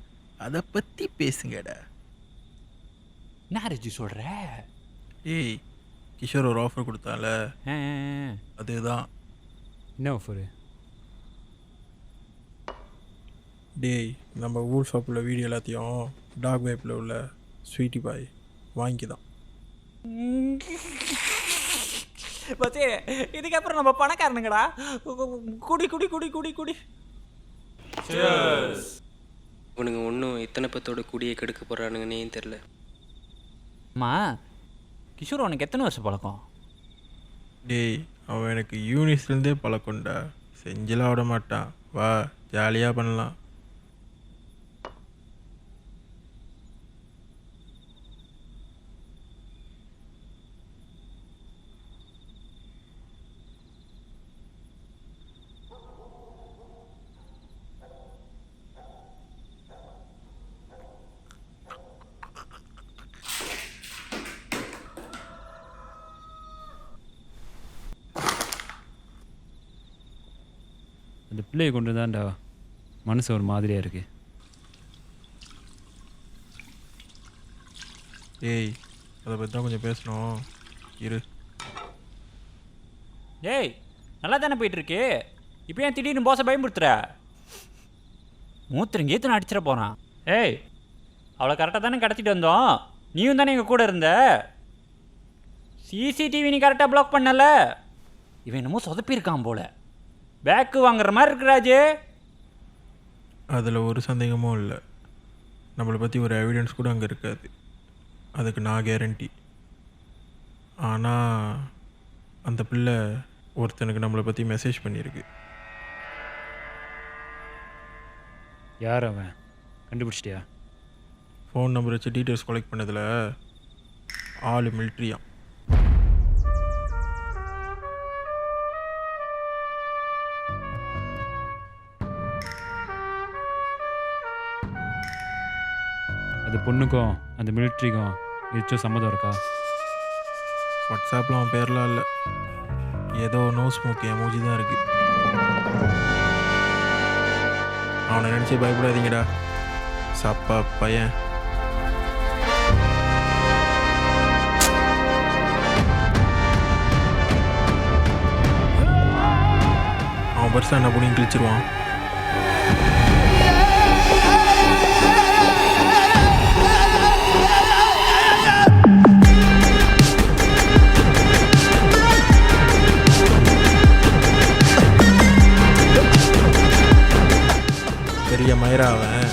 அதை பற்றி பேசுங்கடா. என்ன ரஜி சொல்கிற? டேய், கிஷோர் ஒரு ஆஃபர் கொடுத்தால, அதுதான். என்ன ஆஃபரு? டேய், நம்ம ஊர் ஷாப்பில் வீடியோ எல்லாத்தையும் டாக் வைப்பில் உள்ள ஸ்வீட்டி பாய் வாங்கிதான். பசே, இதுக்கப்புறம் நம்ம பணக்காரனுங்கடா. குடி குடி குடி குடி குடி. இவனுங்க ஒன்றும் இத்தனை பத்தோட குடியை கெடுக்க போகிறானுங்கன்னே தெரில. அம்மா, கிஷோர் உனக்கு எத்தனை வருஷம் பழக்கம்? டேய், அவன் எனக்கு யூனிஸ்லேருந்தே பழக்கம்டா. செஞ்செல்லாம் விட மாட்டான். வா, ஜாலியாக பண்ணலாம். அந்த பிள்ளையை கொண்டு தான்டா மனசு ஒரு மாதிரியாக இருக்கு. டேய், அதை பற்றி தான் கொஞ்சம் பேசணும். இரு. ஏய், நல்லா தானே போயிட்டுருக்கு. இப்போ ஏன் திடீர்னு போஸை பயன்படுத்துகிற? மூத்திரம் கீத்தனை அடிச்சிட போகிறான். ஏய், அவளை கரெக்டாக தானே கடத்திட்டு வந்தோம். நீயும் தானே எங்கள் கூட இருந்த. சிசிடிவி நீ கரெக்டாக பிளாக் பண்ணல. இவன் என்னமோ சொதப்பியிருக்கான் போல. பேக்கு வாங்குற மாதிரி இருக்குறாஜே. அதில் ஒரு சந்தேகமும் இல்லை. நம்மளை பற்றி ஒரு எவிடன்ஸ் கூட அங்கே இருக்காது. அதுக்கு நான் கேரண்டி. ஆனால் அந்த பிள்ளை ஒருத்தனுக்கு நம்மளை பற்றி மெசேஜ் பண்ணியிருக்கு. யார் அவன்? கண்டுபிடிச்சிட்டியா? ஃபோன் நம்பர் வச்சு டீட்டெயில்ஸ் கலெக்ட் பண்ணதில் ஆள் மிலிட்ரியா. அது பொண்ணுக்கும் அந்த மிலிட்ரிக்கும் ஏதாச்சும் சம்மதம் இருக்கா? வாட்ஸ்அப்பில் அவன் பேர்லாம் இல்லை. ஏதோ நோ ஸ்மோக் எமோஜி தான் இருக்குது. அவனை நினச்சி பயப்படாதீங்கடா. சப்பா பையன். அவன் பர்ஸை என்ன பண்ணி கிழிச்சிருவான். பெரிய மயிரா அவன்.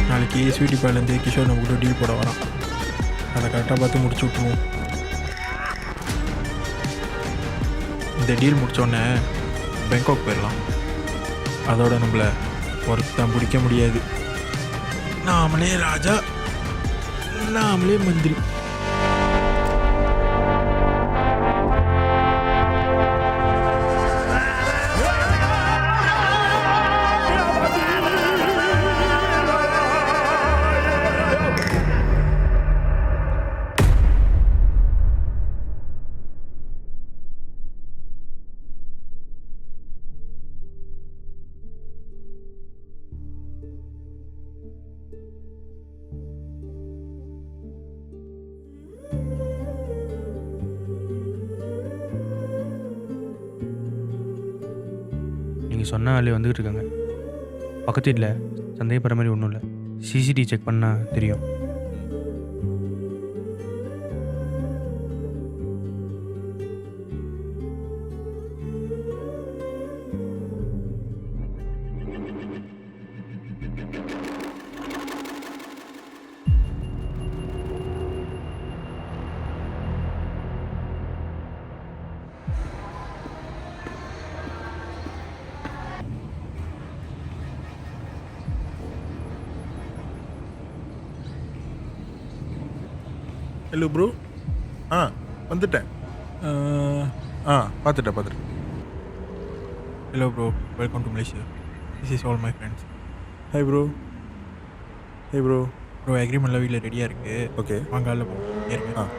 நாளைக்கு ஸ்வீட்டி பாயிலேருந்து கிஷோர் நம்ம கூட டீல் போட வரான். அதை கரெக்டாக பார்த்து முடிச்சு விட்ருவோம். இந்த டீல் முடித்தோடனே பேங்காக் போயிடலாம். அதோட நம்மளை ஒருத்தன் பிடிக்க முடியாது. நாமளே ராஜா, நாமளே மந்திரி. நீங்கள் சொன்ன ஆளே வந்துக்கிட்டு இருக்காங்க. பக்கத்து வீட்டில் சந்தேகப்படுற மாதிரி ஒன்றும் இல்லை. சிசிடிவி செக் பண்ணால் தெரியும். Hello bro. வந்துட்டேன். பார்த்துட்டேன். Hello bro, welcome to Malaysia. This is all my friends. Hi bro. Hey bro. Bro அக்ரிமெண்ட்லாம் வீட்டில் ரெடியாக இருக்குது. ஓகே, வாங்க காலைல போவோம். ஏறுங்க.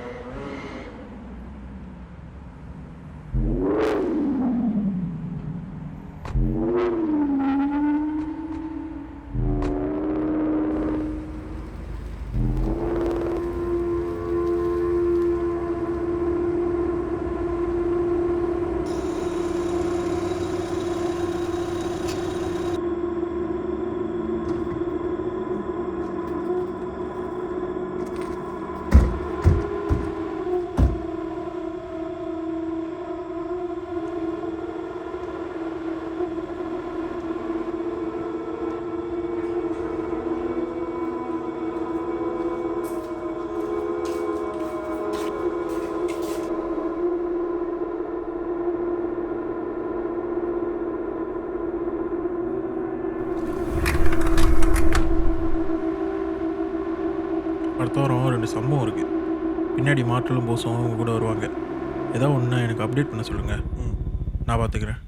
அடுத்த வாரம் 2 சம்பவம் இருக்குது. பின்னாடி மாற்றலும் போஸும் அவங்க கூட வருவாங்க. ஏதோ ஒன்று எனக்கு அப்டேட் பண்ண சொல்லுங்கள். நான் பார்த்துக்கிறேன்.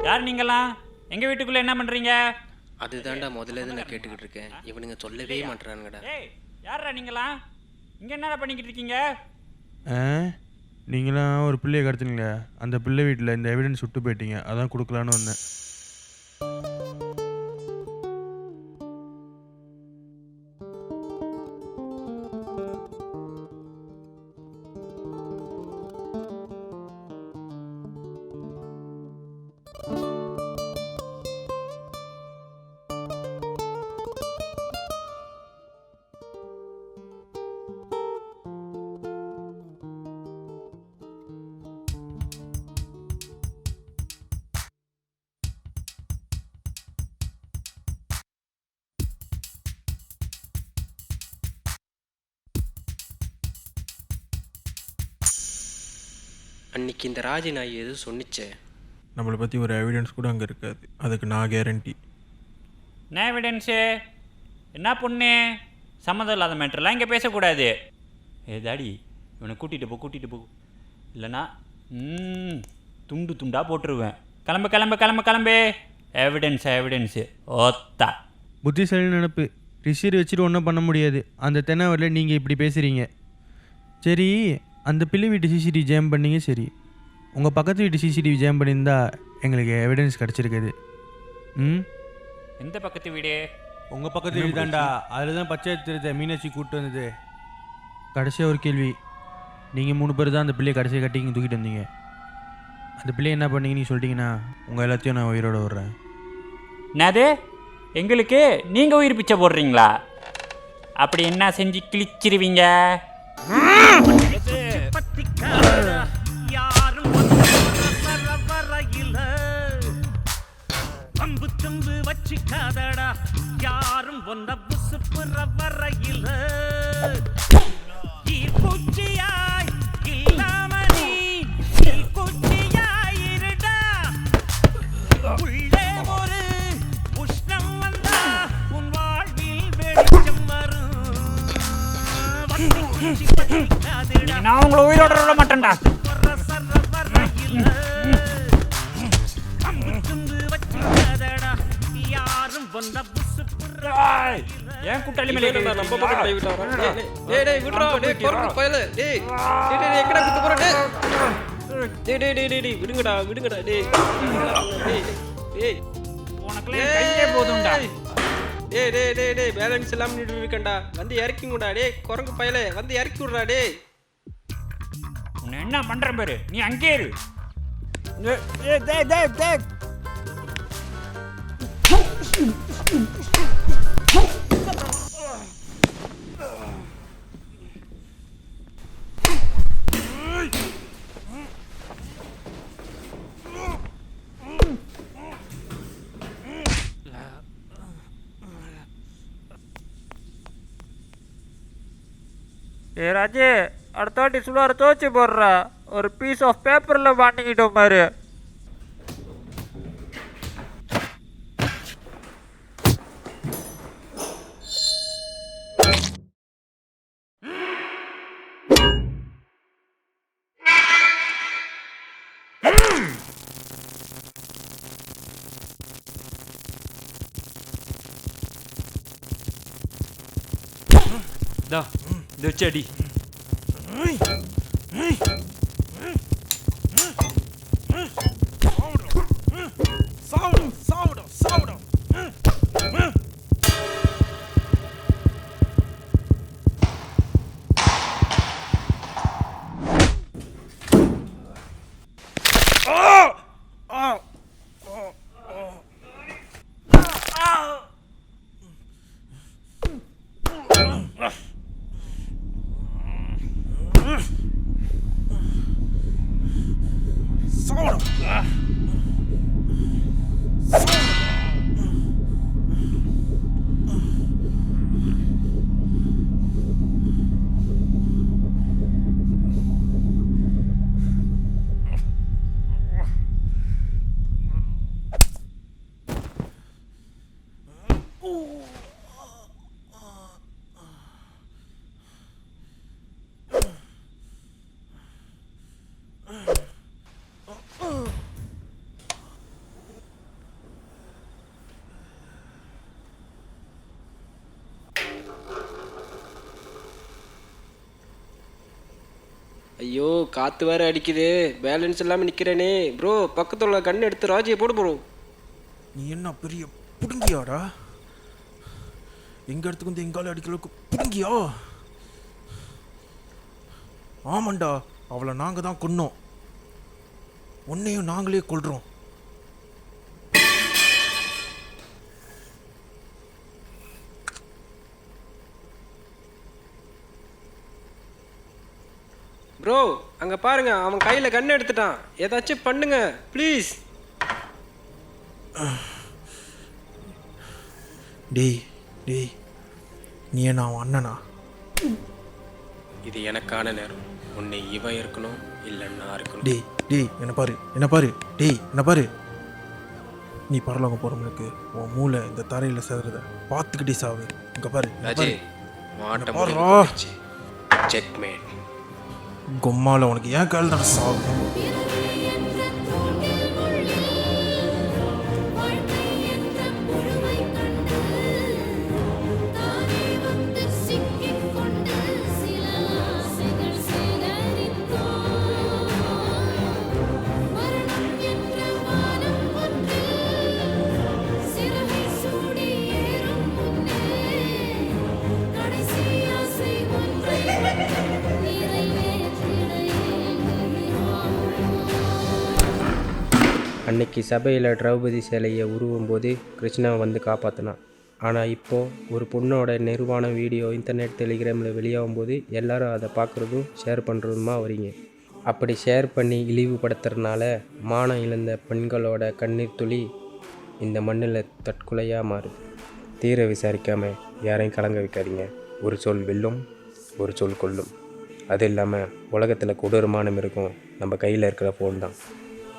யார் நீங்களாம்? எங்கள் வீட்டுக்குள்ளே என்ன பண்ணுறீங்க? அதுதான்டா முதல்ல நான் கேட்டுக்கிட்டு இருக்கேன். இவனுங்க சொல்லவே மாட்டுறானுங்கடா. ஏய், யாரா நீங்களாம்? இங்கே என்னடா பண்ணிக்கிட்டு இருக்கீங்க? நீங்களாம் ஒரு பிள்ளையை கடத்துனீங்க. அந்த பிள்ளை வீட்டில் இந்த எவிடன்ஸ் விட்டு போயிட்டீங்க. அதான் கொடுக்கலான்னு வந்தேன். அன்னைக்கு இந்த ராஜி நாய் எதுவும் சொன்னிச்சே. நம்மளை பற்றி ஒரு எவிடன்ஸ் கூட அங்கே இருக்காது. அதுக்கு நான் கேரண்டி. என்ன எவிடன்ஸு? என்ன பொண்ணு? சம்மந்தம் இல்லாத மேட்டர்லாம் இங்கே பேசக்கூடாது. டாடி, இவனை கூட்டிகிட்டு போ. இல்லைனா துண்டு துண்டாக போட்டுருவேன். கிளம்பு. எவிடன்ஸு ஓத்தா. புத்திசாலி நினப்பு. ரிசீர் வச்சுட்டு ஒன்றும் பண்ண முடியாது. அந்த தென்னாவரில் நீங்கள் இப்படி பேசுகிறீங்க. சரி, அந்த பிள்ளை வீட்டு சிசிடிவி ஜாம் பண்ணிங்க. சரி, உங்கள் பக்கத்து வீட்டு சிசிடிவி ஜாம் பண்ணியிருந்தா எங்களுக்கு எவிடன்ஸ் கிடச்சிருக்குது. ம், எந்த பக்கத்து வீடு? உங்கள் பக்கத்து வீடு தான்டா. அதில் தான் பச்சை திருத்த மீனாட்சி கூப்பிட்டு வந்தது. கடைசியாக ஒரு கேள்வி, நீங்கள் 3 பேர் தான் அந்த பிள்ளையை கடைசியாக கட்டி இங்கே தூக்கிட்டு வந்தீங்க. அந்த பிள்ளையை என்ன பண்ணீங்க நீ சொல்லிட்டீங்கன்னா உங்கள் எல்லாத்தையும் நான் உயிரோட விடுறேன். என்னது? எங்களுக்கு நீங்கள் உயிர் பிச்சை போடுறீங்களா? அப்படி என்ன செஞ்சு கிழிச்சிருவீங்க? அம்பு தும்பு வச்சிக்காதடா யாரும் ஒன்ன புசுப்புற வரையில பூச்சியாய் இல்லாம நீ குச்சியாய் இருடா. உள்ளே ஒரு உஷ்ணம் வந்தா உன் வாழ்வில் வெளிச்சம் வரும். நான் உங்களை உயிரோட விட மாட்டேன்டா. ஏன் கூட்டாளி மேல நம்ம பக்கம் கை விட்டாரா? டேய் டேய் விட்றா. டேய் குரங்கு பயல. டேய் டேய் டேய் எங்கடா குத்து போற? டேய் டேய் டேய் டேய் டேய் விடுங்கடா விடுங்கடா. டேய் டேய் டேய் உனக்குலாம் கையே போதும்டா. டேய் டேய் டேய் டேய் பேலன்ஸ் இல்லாம நின்னு இருக்கேன்டா. வந்து இறக்கிங்கடா. டேய் குரங்கு பயல வந்து இறக்கி விடுறா. டேய் உன்னை என்ன பண்றேன் பாரு. நீ அங்கே இரு. ஏ ராஜே, அடுத்த வாட்டி சுடார தோச்சு போடுற ஒரு பீஸ் ஆஃப் பேப்பரில் மாட்டிக்கிட்டோம் பாரு. இந்த வச்சு அடி. ஐயோ காத்து வேற அடிக்குது. பேலன்ஸ் இல்லாம நிக்கிறேனே. ப்ரோ பக்கத்துல உள்ள கண்ணு எடுத்து ராஜியை போடு ப்ரோ. நீ என்ன பெரிய புடுங்கியாடா? எங்க இடத்துக்கு வந்து எங்கால அடிக்கிறதுக்கு புடுங்கியா? ஆமாண்டா, அவளை நாங்க தான் கொன்னோம். உன்னையும் நாங்களே கொல்றோம். ப்ரோ அங்க பாருங்க, அவன் கையில கண்ணு எடுத்துட்டான். ஏதாச்சும் பண்ணுங்க ப்ளீஸ். டேய் டேய், நீ என்ன அவன் அண்ணனா? இது எனக்கான நேரம். உன்னை இவன் இருக்கணும் இல்லை நான் இருக்கணும். டேய் டேய், என்ன பாரு என்ன பாரு. டேய் என்ன பாரு. நீ பரலோகம் போகிறவங்களுக்கு உன் மூளை இந்த தரையில் சேதுறத பார்த்துக்கிட்டே சாவு. இங்கே பாரு ராஜி, மாட்ட செக்மேட். கொம்மால உனக்கு ஏன் கால் தான் சாவு. அன்னைக்கு சபையில் திரௌபதி சிலையை உருவும் போது கிருஷ்ணா வந்து காப்பாற்றினான். ஆனால் இப்போது ஒரு பொண்ணோட நிர்வாண வீடியோ இன்டர்நெட் டெலிகிராமில் வெளியாகும் போது எல்லாரும் அதை பார்க்குறதும் ஷேர் பண்ணுறதுமா வரீங்க. அப்படி ஷேர் பண்ணி இழிவுபடுத்துறதுனால மானம் இழந்த பெண்களோட கண்ணீர் துளி இந்த மண்ணில் தற்கொலையாக மாறுது. தீர விசாரிக்காமல் யாரையும் கலங்க வைக்காதீங்க. ஒரு சொல் வெல்லும், ஒரு சொல் கொல்லும். அது இல்லாமல் உலகத்தில் கொடூரமான மிருகம் நம்ம கையில் இருக்கிற ஃபோன் தான்.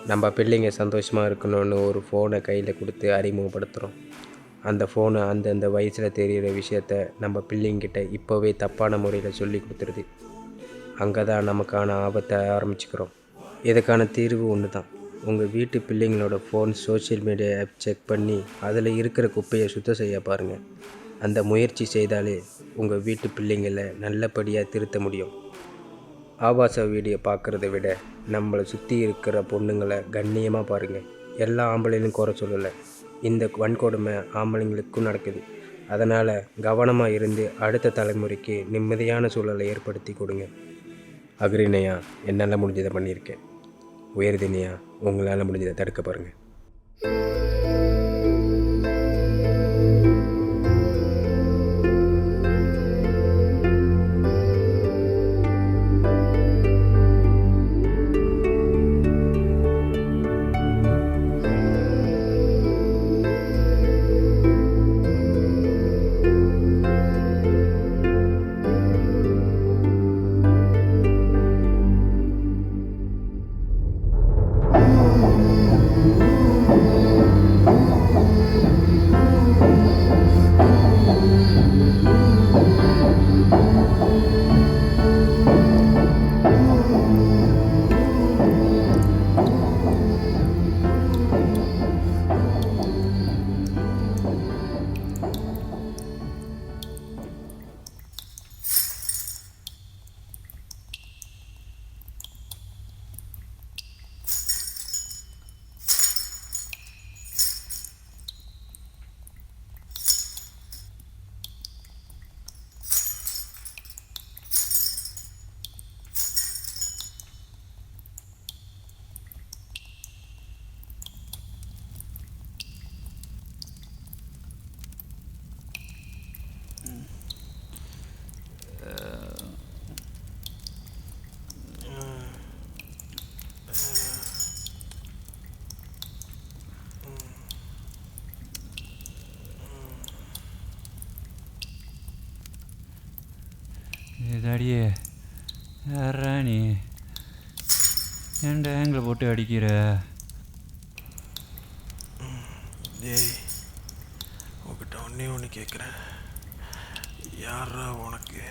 நம்ம பிள்ளைங்க சந்தோஷமாக இருக்கணும்னு ஒரு ஃபோனை கையில் கொடுத்து அறிமுகப்படுத்துகிறோம். அந்த ஃபோனு அந்தந்த வயசில் தெரிகிற விஷயத்த நம்ம பிள்ளைங்கிட்ட இப்போவே தப்பான முறையில் சொல்லி கொடுத்துருது. அங்கே தான் நமக்கான ஆபத்தை ஆரம்பிச்சுக்கிறோம். இதுக்கான தீர்வு ஒன்று தான். உங்கள் வீட்டு பிள்ளைங்களோட phone social media app check பண்ணி அதில் இருக்கிற குப்பையை சுத்தம் செய்ய பாருங்கள். அந்த முயற்சி செய்தாலே உங்கள் வீட்டு பிள்ளைங்களை நல்லபடியாக திருத்த முடியும். ஆபாச வீடியோ பார்க்குறத விட நம்மளை சுற்றி இருக்கிற பொண்ணுங்களை கண்ணியமாக பாருங்கள். எல்லா ஆம்பளைங்களும் குறை சொல்லலை. இந்த வன்கொடுமை ஆம்பளைங்களுக்கும் நடக்குது. அதனால் கவனமாக இருந்து அடுத்த தலைமுறைக்கு நிம்மதியான சூழலை ஏற்படுத்தி கொடுங்க. அக்ரிணையா என்னால் முடிஞ்சதை பண்ணியிருக்கேன். உயர்தினியா உங்களால் முடிஞ்சதை தடுக்க பாருங்கள். இதாடியே யாரா நீ? ஏன்டா ஆங்கிள் போட்டு அடிக்கிற? டேய், உங்ககிட்ட ஒன்றே ஒன்று கேட்குறேன். யாரா உனக்கு?